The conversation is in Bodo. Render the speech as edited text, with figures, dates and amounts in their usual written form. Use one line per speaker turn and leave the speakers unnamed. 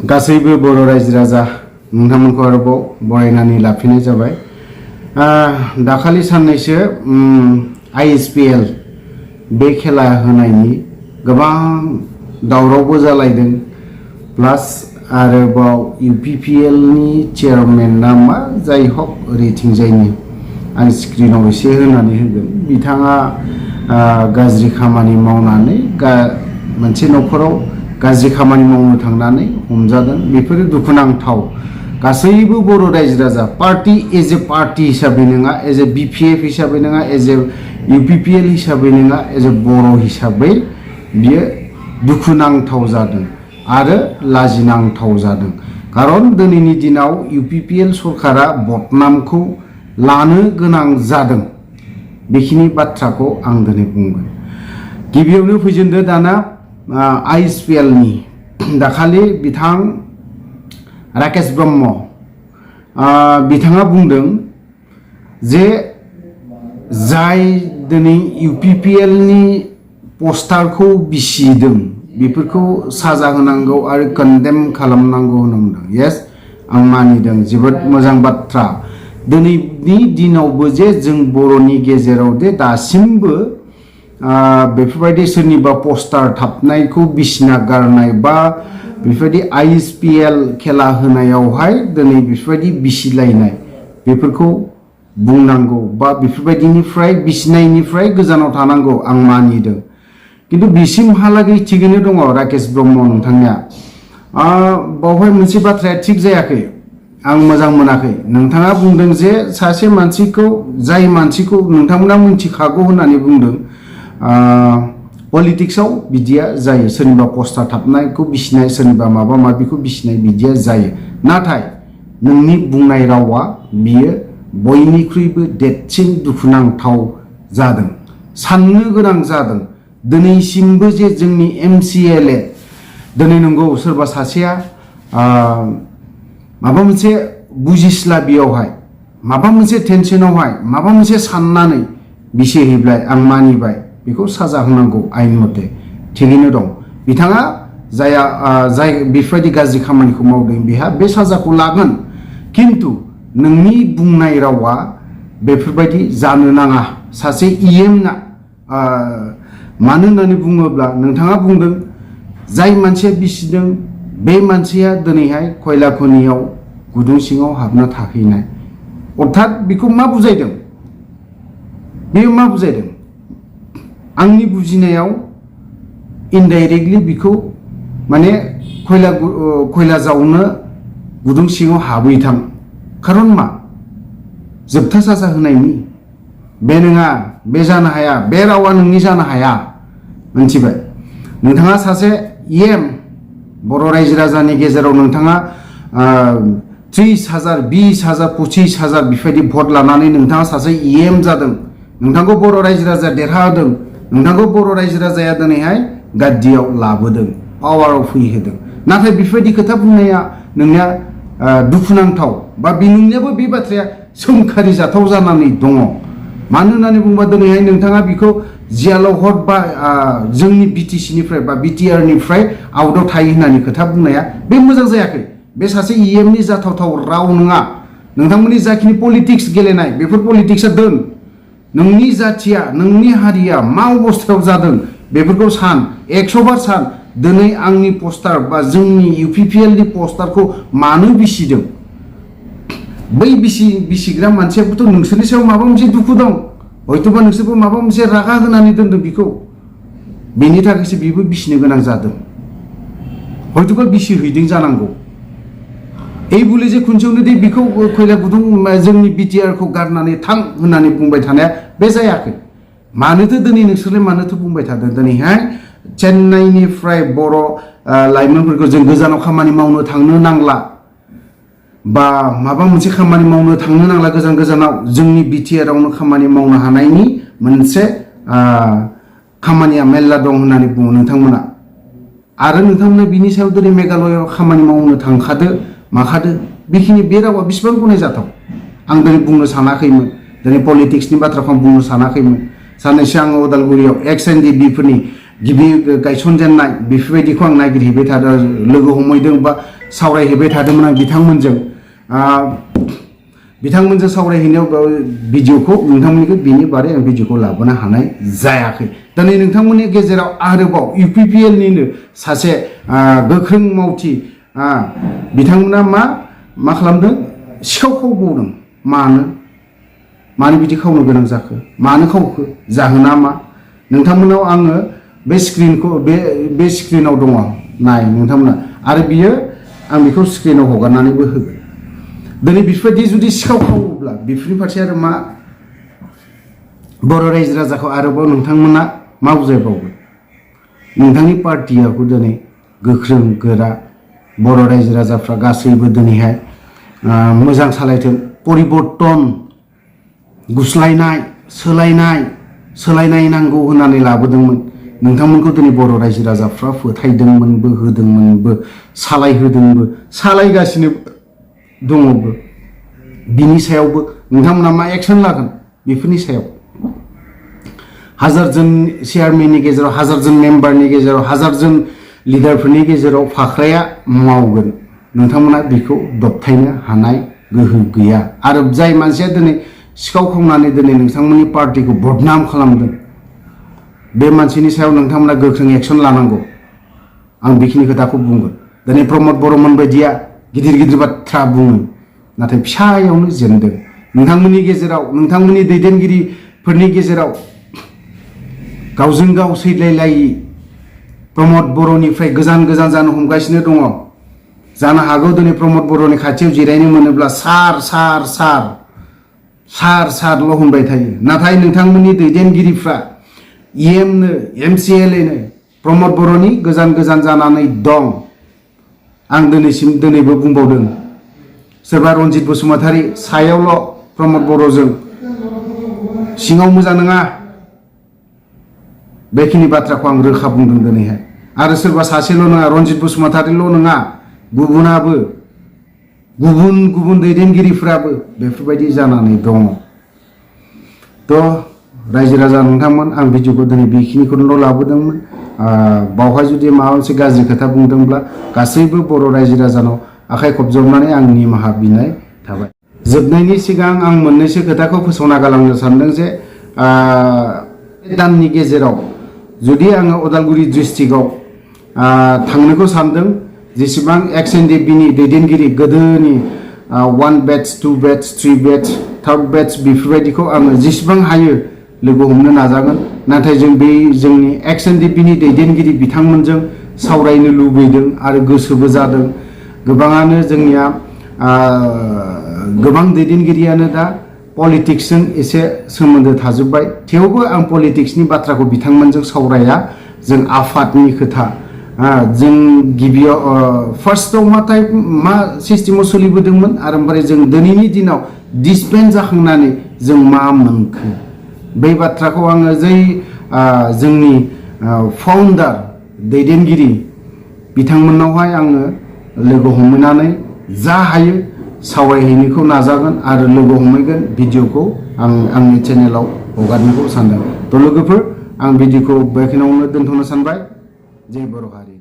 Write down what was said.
गासैबो बर' रायजो राजा नोंथांमोनखौ आरोबाव बरायनानै लाफिननाय जाबाय। दाखालि साननैसो ISPL बे खेला होनायनि गोबां दावरावबो जालायदों। प्लास आरोबाव UPPL नि चेयारमेन ना मा जाय हक ओरैथिंजायनि आं स्क्रिनाव एसे होनानै होगोन। बिथाङा गाज्रि खामानि मावनानै मोनसे न'खराव गाज्रि खामानि मावनो थांनानै हमजादों। बेफोरो दुखुनांथाव। गासैबो बर' रायजो राजा पार्टी एज ए पार्टी हिसाबै नङा, एज ए BPF हिसाबै नङा, एज ए UPPL हिसाबै नङा, एज ए बर' हिसाबै बियो दुखुनांथाव जादों आरो लाजिनांथाव जादों। खारन दिनैनि दिनाव UPPL सरकारा बदनामखौ लानो गोनां जादों। बेखिनि बाथ्राखौ आं दिनै बुंगोन। गिबियावनो फैजेनदो दाना ISPL नि दाखालि बिथां राकेस ब्रह्म बिथाङा बुंदों जे जाय दिनै UPPL नि पस्टारखौ बिसिदों बेफोरखौ साजा होनांगौ आरो कन्डेम खालामनांगौ होनदों। येस, आं मानिदों, जोबोद मोजां बाथ्रा। दिनैनि दिनावबो जे जों बर'नि गेजेराव दे दासिमबो बेफोरबायदि सोरनिबा पस्टार थाबनायखौ बिसिना गारनाय बा बेफोरबायदि ISPL खेला होनायावहाय दिनै बेफोरबायदि बिसिलायनाय बेफोरखौ बुंनांगौ बा बेफोरबायदिनिफ्राय बिसिनायनिफ्राय गोजानाव थानांगौ आं मानिदों। किन्तु बिसिमहालागै थिगैनो दङ राकेस ब्रह्म नोंथांनिया। बावहाय मोनसे बाथ्राया थिग जायाखै, आं मोजां मोनाखै। नोंथाङा बुंदों जे सासे मानसिखौ, जाय मानसिखौ नोंथांमोना मिथिखागौ होननानै बुंदों, पलिटिक्सआव बिदिया जायो। सोरनिबा पस्टार थाबनायखौ बिसिनाय, सोरनिबा माबा माबिखौ बिसिनाय बिदिया जायो। नाथाय नोंनि बुंनाय रावा बियो बयनिख्रुइबो देरसिन दुखुनांथाव जादों, साननो गोनां जादों। दिनैसिमबो जे जोंनि MCLA दिनै नंगौ सोरबा सासेया माबा मोनसे बुजिस्ला बेयावहाय माबा मोनसे टेनसनावहाय माबा मोनसे साननानै बिसिहैबाय, आं मानिबाय, बेखौ साजा होनांगौ आयेन मथे। थिगैनो दं। बिथाङा जाय बेफोरबायदि गाज्रि खामानिखौ मावदों बेहा बे साजाखौ लागोन। किन्तु नोंनि बुंनाय रावा बेफोरबायदि जानो नाङा सासे EM ना। मानो होननानै बुङोब्ला नोंथाङा बुंदों जाय मानसिया बिसिदों बे मानसिया दिनैहाय खयला खनियाव गुदुं सिङाव हाबना थाहैनाय। अर्थात बेखौ मा बुजायदों? बेयो मा बुजायदों? आंनि बुजिनायाव इनडाइरेक्टलि बिखौ माने खयला जावनो गुदुं सिङाव हाबहैथां। खारन मा? जोबथा साजा होनायनि। बे नङा, बे जानो हाया, बे रावा नोंनि जानो हाया। मोनथिबाय? नोंथाङा सासे EM, बर' रायजो राजानि गेजेराव नोंथाङा 30,000, 20,000, 25,000 बेफोरबायदि भट लानानै नोंथाङा सासे EM जादों। नोंथांखौ बर' रायजो राजाया देरहाहोदों। नोंथांखौ बर' रायजो राजाया दिनैहाय गाद्दियाव लाबोदों, पावाराव फैहोदों। नाथाय बेफोरबायदि खोथा बुंनाया नोंनिया दुखुनांथाव, बा नोंनियाबो बे बाथ्राया सोंखारि जाथाव जानानै दङ। मानो होननानै बुङोबा दिनैहाय नोंथाङा बिखौ जियालाव हर बा जोंनि BTC निफ्राय बा BTR निफ्राय आउटआव थायो होननानै खोथा बुंनाया बे मोजां जायाखै। बे सासे EM नि जाथावथाव राव नङा। नोंथांमोननि जाखिनि पलिटिक्स गेलेनाय बेफोर पलिटिक्सआ दोन। नोंनि जाथिया, नोंनि हारिया मा अबस्थायाव जादों बेफोरखौ सान, 100 बार सान। दिनै आंनि पस्टार बा जोंनि UPPL नि पस्टारखौ मानो बिसिदों? बै बिसिग्रा मानसियाबोथ' नोंसोरनि सायाव माबा मोनसे दुखु दं। हयतोबा नोंसोरबो माबा मोनसे रागा होनानै दोनदों बिखौ। बेनि थाखायसो बिबो बिसिनो गोनां जादों। हयतोबा बिसिहैदों जानांगौ। এই বলে যে खुनसेयावनो दे बिखौ खयला गुदुं जोंनि BTR खौ गारनानै थां होननानै बुंबाय थानाया बे जायाखै। मानोथो दिनै नोंसोरलाय मानोथो बुंबाय थादों? दिनैहाय चेन्नाइनिफ्राय बर' लाइमोनफोरखौ जों गोजानाव खामानि मावनो थांनो नांला, बा माबा मोनसे खामानि मावनो थांनो नांला गोजानाव, जोंनि BTR आवनो खामानि मावनो हानायनि मोनसे खामानिया मेल्ला दं होननानै बुङो नोंथांमोना। आरो नोंथांमोना बिनि सायाव दिनै मेघालयआव खामानि मावनो थांखादो माखादो। बेखिनि बे रावा बेसेबां गनायजाथाव? आं दिनै बुंनो सानाखैमोन, दिनै पलिटिक्सनि बाथ्राखौ आं बुंनो सानाखैमोन। साननैसो आङो उदालगुरियाव XNDB फोरनि गिबि गायसनजेननाय बेफोरबायदिखौ आं नागिरहैबाय थादों, लोगो हमहैदों बा सावरायहैबाय थादोंमोन आं बिथांमोनजों सावरायहैनायाव भिडिअखौ नोंथांमोननिखौ बिनि बारै आं भिडिअखौ लाबोनो हानाय जायाखै। दिनै नोंथांमोननि गेजेराव आरोबाव UPPLनिनो सासे गोख्रों मावथि बिथांमोना मा खालामदों सिखाव खावबावदों। मानो बिदि खावनो गोनां जाखो? मानो खावखो? जाहोना मा? नोंथांमोनाव आङो बे स्क्रिनाव दङ नाय नोंथांमोना आरो बियो आं बेखौ स्क्रिनाव हगारनानैबो होगोन। दिनै बेफोरबायदि जुदि सिखाव खावोब्ला बेफोरनि फारसे आरो मा बर' रायजो राजाखौ आरोबाव नोंथांमोना मा बुजायबावगोन? नोंथांनि पार्टियाखौ दिनै गोख्रों गोरा बर' रायजो राजाफ्रा गासैबो दिनैहाय मोजां सालायथों, परिबर्तन गुस्लायनाय सोलायनाय नांगौ होननानै लाबोदोंमोन। नोंथांमोनखौ दिनै बर' रायजो राजाफ्रा फोथायदोंमोनबो होदोंमोनबो सालायहोदोंबो सालायगासिनो दङबो। बिनि सायावबो नोंथांमोना मा एक्सन लागोन? बेफोरनि सायाव 1000 जन चेयारमेननि गेजेराव 1000 जन मेम्बारनि गेजेराव 1000 जन लिडारफोरनि गेजेराव फाख्राया मावगोन। नोंथांमोना बेखौ दबथायनो हानाय गोहो गैया। आरो जाय मानसिया दिनै सिखाव खावनानै दिनै नोंथांमोननि पार्टिखौ बदनाम खालामदों बे मानसिनि सायाव नोंथांमोना गोख्रों एक्सन लानांगौ। आं बेखिनि खोथाखौ बुंगोन। दिनै प्रमद बर'मोन बायदिया गिदिर बाथ्रा बुङो नाथाय फिसायावनो जेनदों। नोंथांमोननि गेजेराव नोंथांमोननि दैदेनगिरिफोरनि गेजेराव गावजों गाव सैलायलायि प्रमद बर'निफ्राय गोजान जानो हमगासिनो दङ। जानो हागौ दिनै प्रमद बर'नि खाथियाव जिरायनो मोनोब्ला सारल' होनबाय थायो। नाथाय नोंथांमोननि दैदेनगिरिफ्रा EMनो MCLAनो प्रमद बर'नि गोजान जानानै दं। आं दिनैबो बुंबावदों सोरबा रन्जित बसुमतारी सायावल' प्रमद बर'जों सिङाव मोजां नङा बेखिनि बाथ्राखौ आं रोखा बुंदों दिनैहाय। आरो सोरबा सासेल' नङा रन्जित बसुमतारील' नङा गुबुनाबो गुबुन दैदेनगिरिफ्राबो बेफोरबायदि जानानै दङ। रायजो राजा नोंथांमोन आं भिडिअखौ दिनै बेखिनिखौल' लाबोदोंमोन। बावहाय जुदि माबा मोनसे गाज्रि खोथा बुंदोंब्ला गासैबो बर' रायजो राजानाव आखाइ खबजबनानै आं निमाहा बिनाय थाबाय। जोबनायनि सिगां आं मोननैसो खोथाखौ फोसावना गालांनो सानदों जे दाननि गेजेराव जुदि आङो उदालगुरि डिस्ट्रिक्टआव थांनोखौ सानदों जेसेबां XNDPनि दैदेनगिरि गोदोनि 1 batch 2 batch 3 batch 3rd batch बेफोरबायदिखौ आङो जेसेबां हायो लोगो हमनो नाजागोन। नाथाय जोंनि XNDPनि दैदेनगिरि बिथांमोनजों सावरायनो लुबैदों आरो गोसोबो जादों। गोबाङानो जोंनिया गोबां दैदेनगिरियानो दा पलिटिक्सजों एसे सोमोन्दो थाजोब्बाय। थेवबो आं पलिटिक्सनि बाथ्राखौ बिथांमोनजों सावराया। जों आफादनि खोथा जों गिबियाव फार्स्टआव मा सिस्टेमाव सोलिबोदोंमोन आरो ओमफ्राय जों दिनैनि दिनाव डिसपेन्ड जाखांनानै जों मा मोनखो बे बाथ्राखौ आङो जोंनि फाउन्डार दैदेनगिरि बिथांमोननावहाय आङो लोगो हमहैनानै जा हायो सावरायहैनोखौ नाजागोन आरो लोगो हमहैगोन। भिडिअखौ आं आंनि चेनेलाव हगारनोखौ सानदों। लोगोफोर आं भिडिअखौ बेखिनियावनो दोनथ'नो सानबाय। जय बर' हारि।